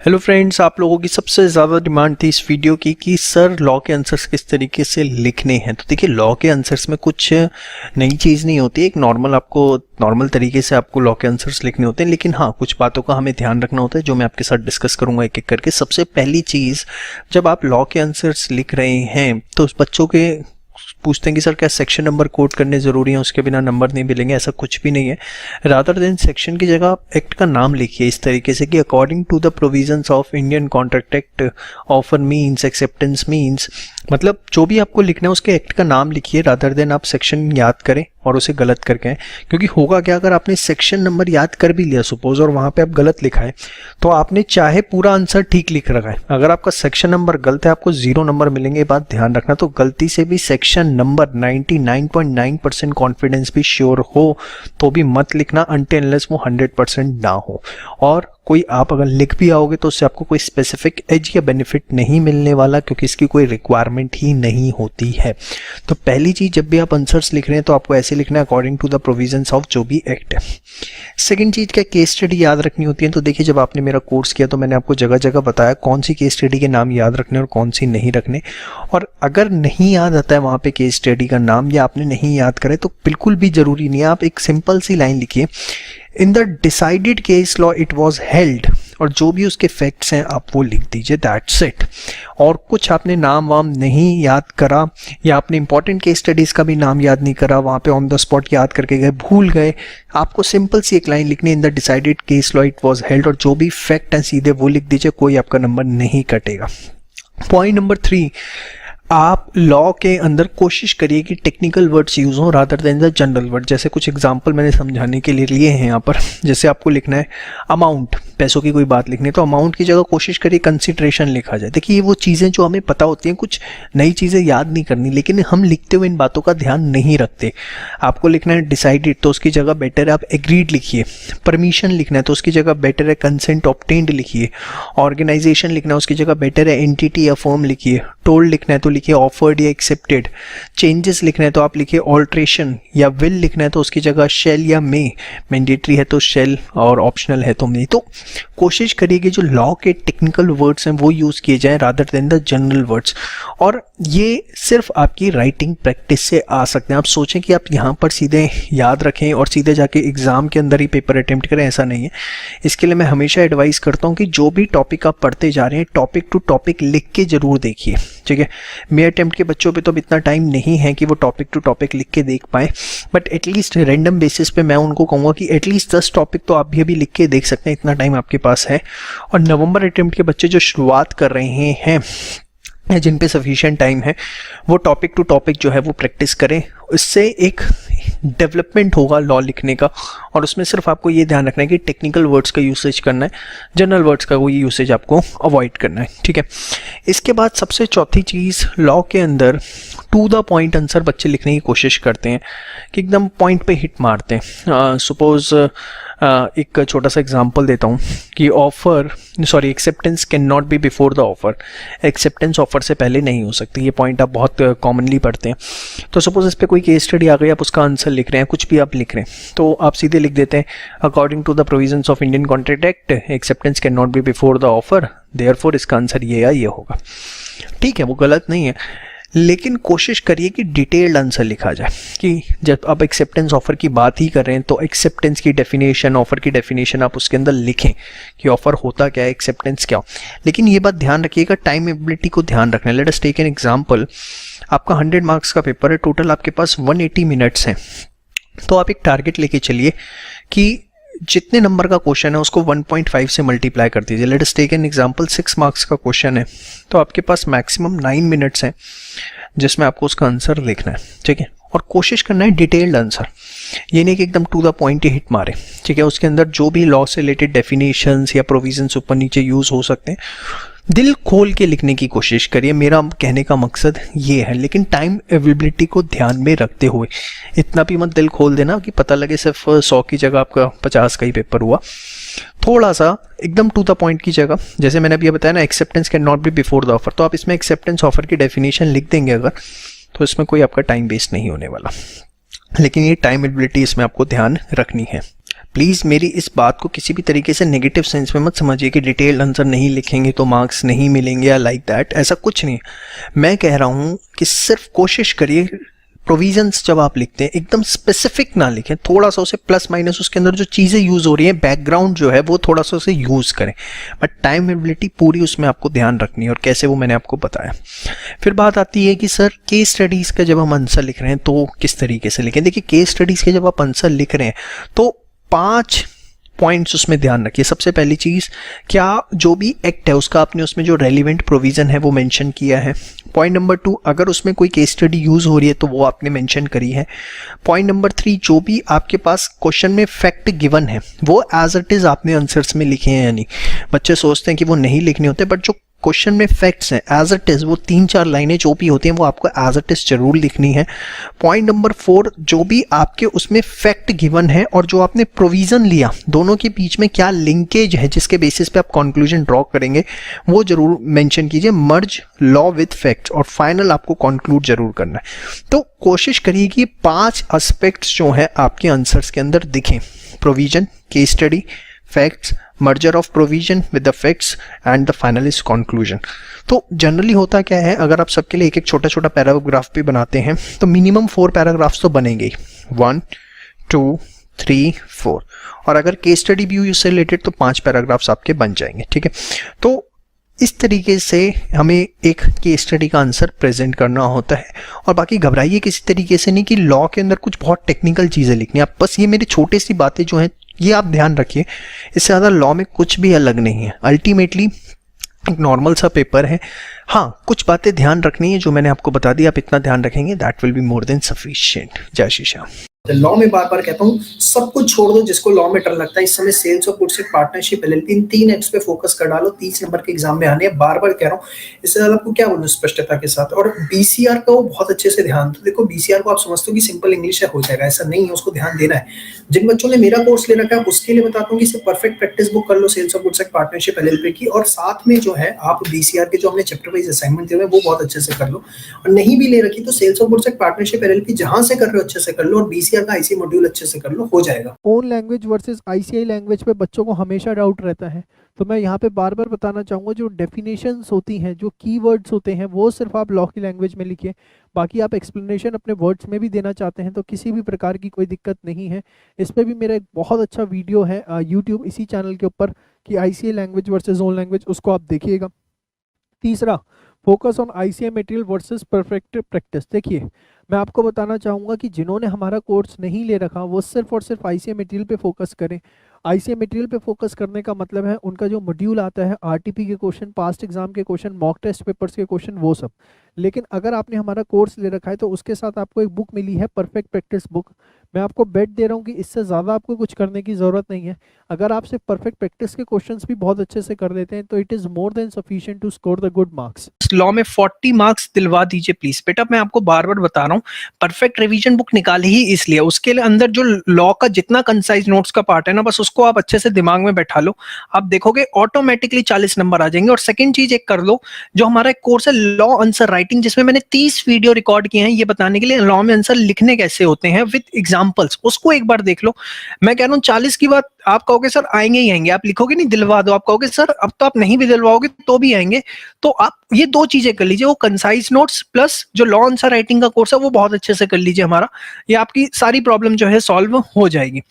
Hello friends, आप लोगों की सबसे ज़्यादा डिमांड थी इस वीडियो की कि सर लॉ के आंसर्स किस तरीके से लिखने हैं। तो देखिए, लॉ के आंसर्स में कुछ नई चीज़ नहीं होती। एक नॉर्मल तरीके से आपको लॉ के आंसर्स लिखने होते हैं, लेकिन हाँ, कुछ बातों का हमें ध्यान रखना होता है जो मैं आपके साथ डिस्कस करूंगा एक एक करके। सबसे पहली चीज़, जब आप लॉ के आंसर्स लिख रहे हैं तो उस बच्चों के पूछते हैं कि सर क्या सेक्शन नंबर कोट करने ज़रूरी है, उसके बिना नंबर नहीं मिलेंगे। ऐसा कुछ भी नहीं है। रादर देन सेक्शन की जगह आप एक्ट का नाम लिखिए इस तरीके से कि according to the provisions of Indian Contract Act, offer means, acceptance means, मतलब जो भी आपको लिखना है उसके एक्ट का नाम लिखिए रादर देन आप सेक्शन याद करें और उसे गलत करके आए। क्योंकि होगा क्या, अगर आपने सेक्शन नंबर याद कर भी लिया सपोज और वहाँ पे आप गलत लिखा है तो आपने चाहे पूरा आंसर ठीक लिख रखा है, अगर आपका सेक्शन नंबर गलत है आपको 0 नंबर मिलेंगे। ये बात ध्यान रखना। तो गलती से भी सेक्शन नंबर 99.9% कॉन्फिडेंस भी श्योर हो तो भी मत लिखना अनटिल अनलेस वो 100% ना हो। और कोई आप अगर लिख भी आओगे तो उससे आपको कोई स्पेसिफिक एज या बेनिफिट नहीं मिलने वाला, क्योंकि इसकी कोई रिक्वायरमेंट ही नहीं होती है। तो पहली चीज, जब भी आप आंसर्स लिख रहे हैं तो आपको ऐसे लिखना है according to the provisions of जो भी एक्ट है। सेकंड चीज, क्या केस स्टडी याद रखनी होती है। तो देखिए, जब आपने मेरा कोर्स किया तो मैंने आपको जगह जगह बताया कौन सी केस स्टडी के नाम याद रखने और कौन सी नहीं रखने। और अगर नहीं याद आता है वहां पे केस स्टडी का नाम या आपने नहीं याद करे तो बिल्कुल भी जरूरी नहीं है। आप एक सिंपल सी लाइन लिखिए, in the decided case law it was held, और जो भी उसके फैक्ट्स हैं आप वो लिख दीजिए, दैट्स इट। और कुछ आपने नाम वाम नहीं याद करा या आपने इंपॉर्टेंट केस स्टडीज का भी नाम याद नहीं करा, वहाँ पे ऑन द स्पॉट याद करके गए, भूल गए, आपको सिंपल सी एक लाइन लिखनी, in the decided case law it was held, और जो भी फैक्ट है सीधे वो लिख दीजिए, कोई आपका नंबर नहीं कटेगा। पॉइंट नंबर 3, आप लॉ के अंदर कोशिश करिए कि टेक्निकल वर्ड्स यूज हो rather than the general word. जैसे कुछ एग्जांपल मैंने समझाने के लिए लिए हैं यहाँ पर। जैसे आपको लिखना है अमाउंट, पैसों की कोई बात लिखनी है तो अमाउंट की जगह कोशिश करिए कंसिडरेशन लिखा जाए। देखिए, ये वो चीज़ें जो हमें पता होती हैं, कुछ नई चीज़ें याद नहीं करनी, लेकिन हम लिखते हुए इन बातों का ध्यान नहीं रखते। आपको लिखना है डिसाइडेड तो उसकी जगह बेटर है आप एग्रीड लिखिए। परमिशन लिखना है तो उसकी जगह बेटर है कंसेंट ऑब्टेन्ड लिखिए। ऑर्गेनाइजेशन लिखना है उसकी जगह बेटर है एंटिटी या फर्म लिखिए। टोल्ड लिखना है तो लिखिए ऑफर्ड या एक्सेप्टेड। चेंजेस लिखना है तो आप लिखिए ऑल्ट्रेशन, या विल लिखना है तो उसकी जगह शेल या मे। मैंडेटरी है तो शेल और ऑप्शनल है तो मे। तो कोशिश करिए कि जो लॉ के टेक्निकल वर्ड्स हैं वो यूज किए जाएं rather than the general words. और ये सिर्फ आपकी राइटिंग प्रैक्टिस से आ सकते हैं। आप सोचें कि आप यहाँ पर सीधे याद रखें और सीधे जाके एग्जाम के अंदर ही पेपर अटेम्प्ट करें, ऐसा नहीं है। इसके लिए मैं हमेशा एडवाइस करता हूँ कि जो भी टॉपिक आप पढ़ते जा रहे हैं टॉपिक टू टॉपिक लिख के जरूर देखिए, ठीक है। मे अटेम्प्ट के बच्चों पे तो अब इतना टाइम नहीं है कि वो टॉपिक टू टॉपिक लिख के देख पाए, बट एटलीस्ट रैंडम बेसिस पे मैं उनको कहूँगा कि एटलीस्ट 10 टॉपिक तो आप भी अभी लिख के देख सकते हैं, इतना टाइम आपके पास है। और नवंबर अटेम्प्ट के बच्चे जो शुरुआत कर रहे हैं जिन पे सफिशिएंट टाइम है, वो टॉपिक टू टॉपिक जो है वो प्रैक्टिस करें। इससे एक डेवलपमेंट होगा लॉ लिखने का। और उसमें सिर्फ आपको ये ध्यान रखना है कि टेक्निकल वर्ड्स का यूसेज करना है, जनरल वर्ड्स का कोई यूसेज आपको अवॉइड करना है, ठीक है। इसके बाद सबसे चौथी चीज़, लॉ के अंदर टू द पॉइंट आंसर बच्चे लिखने की कोशिश करते हैं कि एकदम पॉइंट पे हिट मारते हैं। सपोज एक छोटा सा एग्जांपल देता हूँ कि acceptance can not be before the offer. Acceptance offer से पहले नहीं हो सकती। ये पॉइंट आप बहुत कॉमनली पढ़ते हैं। तो सपोज इस पर कोई केस स्टडी आ गई, आप उसका आंसर लिख रहे हैं, कुछ भी आप लिख रहे हैं तो आप सीधे लिख देते हैं according to the provisions of Indian Contract Act acceptance can not be before the offer, therefore इसका आंसर ये या ये होगा, ठीक है। वो गलत नहीं है, लेकिन कोशिश करिए कि डिटेल्ड आंसर लिखा जाए। कि जब आप एक्सेप्टेंस ऑफर की बात ही कर रहे हैं तो एक्सेप्टेंस की डेफिनेशन, ऑफर की डेफिनेशन आप उसके अंदर लिखें कि ऑफर होता क्या है, एक्सेप्टेंस क्या हो। लेकिन ये बात ध्यान रखिएगा, टाइम एबिलिटी को ध्यान रखना है। Let us take an example, आपका 100 मार्क्स का पेपर है, टोटल आपके पास 180 मिनट्स हैं। तो आप एक टारगेट लेके चलिए कि जितने नंबर का क्वेश्चन है उसको 1.5 से मल्टीप्लाई कर दीजिए। Let us take an example, 6 marks का क्वेश्चन है तो आपके पास मैक्सिमम 9 मिनट्स हैं जिसमें आपको उसका आंसर लिखना है, ठीक है। और कोशिश करना है डिटेल्ड आंसर, ये नहीं कि एकदम टू द पॉइंट ही हिट मारे, ठीक है। उसके अंदर जो भी लॉ से रिलेटेड डेफिनेशंस या प्रोविजंस ऊपर नीचे यूज हो सकते हैं, दिल खोल के लिखने की कोशिश करिए। मेरा कहने का मकसद ये है, लेकिन टाइम अवेलेबिलिटी को ध्यान में रखते हुए। इतना भी मत दिल खोल देना कि पता लगे सिर्फ 100 की जगह आपका 50 का ही पेपर हुआ। थोड़ा सा एकदम टू द पॉइंट की जगह, जैसे मैंने अभी बताया ना, acceptance can not be before the offer, तो आप इसमें एक्सेप्टेंस ऑफर की डेफिनेशन लिख देंगे अगर, तो इसमें कोई आपका टाइम वेस्ट नहीं होने वाला। लेकिन ये टाइम एबिलिटी इसमें आपको ध्यान रखनी है। प्लीज़ मेरी इस बात को किसी भी तरीके से नेगेटिव सेंस में मत समझिए कि डिटेल्ड आंसर नहीं लिखेंगे तो मार्क्स नहीं मिलेंगे या लाइक दैट, ऐसा कुछ नहीं। मैं कह रहा हूँ कि सिर्फ कोशिश करिए प्रोविजंस जब आप लिखते हैं एकदम स्पेसिफिक ना लिखें, थोड़ा सा उसे प्लस माइनस उसके अंदर जो चीज़ें यूज़ हो रही हैं बैकग्राउंड जो है वो थोड़ा सा उसे यूज़ करें, बट टाइम एबिलिटी पूरी उसमें आपको ध्यान रखनी है। और कैसे वो मैंने आपको बताया। फिर बात आती है कि सर केस स्टडीज़ का जब हम आंसर लिख रहे हैं तो किस तरीके से लिखें। देखिए केस स्टडीज़ के जब आप आंसर लिख रहे हैं तो 5 पॉइंट्स उसमें ध्यान रखिए। सबसे पहली चीज़, क्या जो भी एक्ट है उसका आपने उसमें जो रेलिवेंट प्रोविज़न है वो मेंशन किया है। पॉइंट नंबर 2, अगर उसमें कोई केस स्टडी यूज़ हो रही है तो वो आपने मेंशन करी है। पॉइंट नंबर 3, जो भी आपके पास क्वेश्चन में फैक्ट गिवन है वो एज इट इज़ आपने आंसर्स में लिखे हैं या नहीं। बच्चे सोचते हैं कि वो नहीं लिखने होते, बट जो क्वेश्चन में फैक्ट्स हैं एज इट इज़ वो 3-4 लाइनें जो भी होती हैं वो आपको एज इट इज़ जरूर लिखनी है। पॉइंट नंबर 4, जो भी आपके उसमें फैक्ट गिवन है और जो आपने प्रोविज़न लिया दोनों के बीच में क्या लिंकेज है जिसके बेसिस पे आप कंक्लूजन ड्रॉ करेंगे वो जरूर मेंशन कीजिए। मर्ज लॉ विद फैक्ट्स और फाइनल आपको कंक्लूड जरूर करना है। तो कोशिश करिए कि 5 एस्पेक्ट्स जो हैं आपके आंसर्स के अंदर दिखें। Provision, case study, facts, merger of provision with the facts and the final is conclusion. तो जनरली होता क्या है, अगर आप सबके लिए एक एक छोटा छोटा पैराग्राफ भी बनाते हैं तो मिनिमम 4 पैराग्राफ्स तो बनेंगे ही, 1 2 3 4, और अगर केस स्टडी भी उससे रिलेटेड तो 5 पैराग्राफ्स आपके बन जाएंगे। ठीक है, तो इस तरीके से हमें एक केस स्टडी का आंसर प्रेजेंट करना होता है। और बाकी घबराइए किसी तरीके से नहीं कि लॉ के अंदर कुछ बहुत टेक्निकल चीज़ें लिखनी है। आप बस ये मेरी छोटी सी बातें जो हैं ये आप ध्यान रखिए, इससे ज़्यादा लॉ में कुछ भी अलग नहीं है। अल्टीमेटली एक नॉर्मल सा पेपर है। हाँ, कुछ बातें ध्यान रखनी है जो मैंने आपको बता दी, आप इतना ध्यान रखेंगे that will be more than sufficient. जय श्री श्याम। लॉ में बार बार कहता हूँ सब कुछ छोड़ दो जिसको लॉ में डर लगता है। इस समय सेल्स और goods and partnership LLP in 3 acts पे फोकस कर डालो। 30 नंबर के एग्जाम में आने हैं, बार बार कह रहा हूँ। इससे ज्यादा आपको क्या बोलूं स्पष्टता के साथ। और बीसीआर का वो बहुत अच्छे से ध्यान दो। देखो बीसीआर को आप समझते हो कि सिंपल इंग्लिश है, हो जाएगा, ऐसा नहीं है, उसको ध्यान देना है। जिन बच्चों ने मेरा कोर्स ले रखा है उसके लिए बताता हूँ कि सिर्फ परफेक्ट प्रैक्टिस बुक कर लो सेल्स और गुड्स एंड पार्टनरशिप एलएलपी की, और साथ में जो है आप बीसीआर के जो हमने चैप्टर वाइज असाइनमेंट दिए हुए वो बहुत अच्छे से कर लो। और नहीं भी ले रखी तो सेल्स और गुड्स एंड पार्टनरशिप एलएलपी जहां से कर रहे हो अच्छे से कर लो, और बीसीआर का आईसी मॉड्यूल अच्छे से कर लो, हो जाएगा। Own language versus ICI language पे बच्चों को हमेशा डाउट रहता है, तो मैं यहाँ पे बार बार बताना चाहूँगा जो डेफिनेशंस होती हैं, जो कीवर्ड्स होते हैं, वो सिर्फ आप लॉ की लैंग्वेज में लिखिए। बाकी आप एक्सप्लेनेशन अपने वर्ड्स में भी देना चाहते हैं तो किसी भी प्रकार की कोई दिक्कत नहीं है। इस पर भी मेरा एक बहुत अच्छा वीडियो है यूट्यूब इसी चैनल के ऊपर कि ICI language versus own language, उसको आप देखिएगा। तीसरा, focus on ICI material versus perfect practice. देखिए मैं आपको बताना चाहूँगा कि जिन्होंने हमारा कोर्स नहीं ले रखा वो सिर्फ और सिर्फ आईसीआई मटेरियल पे फोकस करें। आईसीआई मटेरियल पे फोकस करने का मतलब है उनका जो मॉड्यूल आता है, आरटीपी के क्वेश्चन, पास्ट एग्जाम के क्वेश्चन, मॉक टेस्ट पेपर्स के क्वेश्चन, वो सब। लेकिन अगर आपने हमारा कोर्स ले रखा है तो उसके साथ आपको एक बुक मिली है, परफेक्ट प्रैक्टिस बुक। मैं आपको बेट दे रहा हूँ कि इससे ज़्यादा आपको कुछ करने की ज़रूरत नहीं है। अगर आप सिर्फ परफेक्ट प्रैक्टिस के क्वेश्चंस भी बहुत अच्छे से कर लेते हैं तो it is more than sufficient to score the good marks. Law में 40 मार्क्स दिलवा दीजिए प्लीज। बेटा मैं आपको बार बार बता रहा हूँ, परफेक्ट रिवीजन बुक निकाली ही इसलिए, उसके अंदर जो लॉ का जितना कंसाइज नोट्स का पार्ट है ना, बस उसको आप अच्छे से दिमाग में बैठा लो, आप देखोगे ऑटोमेटिकली 40 नंबर आ जाएंगे। और सेकंड चीज एक कर लो, जो हमारा एक कोर्स है लॉ आंसर राइटिंग, जिसमें मैंने 30 वीडियो रिकॉर्ड किए हैं ये बताने के लिए लॉ में आंसर लिखने कैसे होते हैं विद एग्जांपल्स, उसको एक बार देख लो। मैं कह रहा हूँ 40 की बात आप कहोगे सर आएंगे ही आएंगे, आप लिखोगे नहीं दिलवा दो, आप कहोगे सर अब तो आप नहीं भी दिलवाओगे तो भी आएंगे। तो आप ये 2 चीजें कर लीजिए, वो कंसाइज नोट्स प्लस जो लॉ आंसर राइटिंग का कोर्स है वो बहुत अच्छे से कर लीजिए हमारा, ये आपकी सारी प्रॉब्लम जो है सॉल्व हो जाएगी।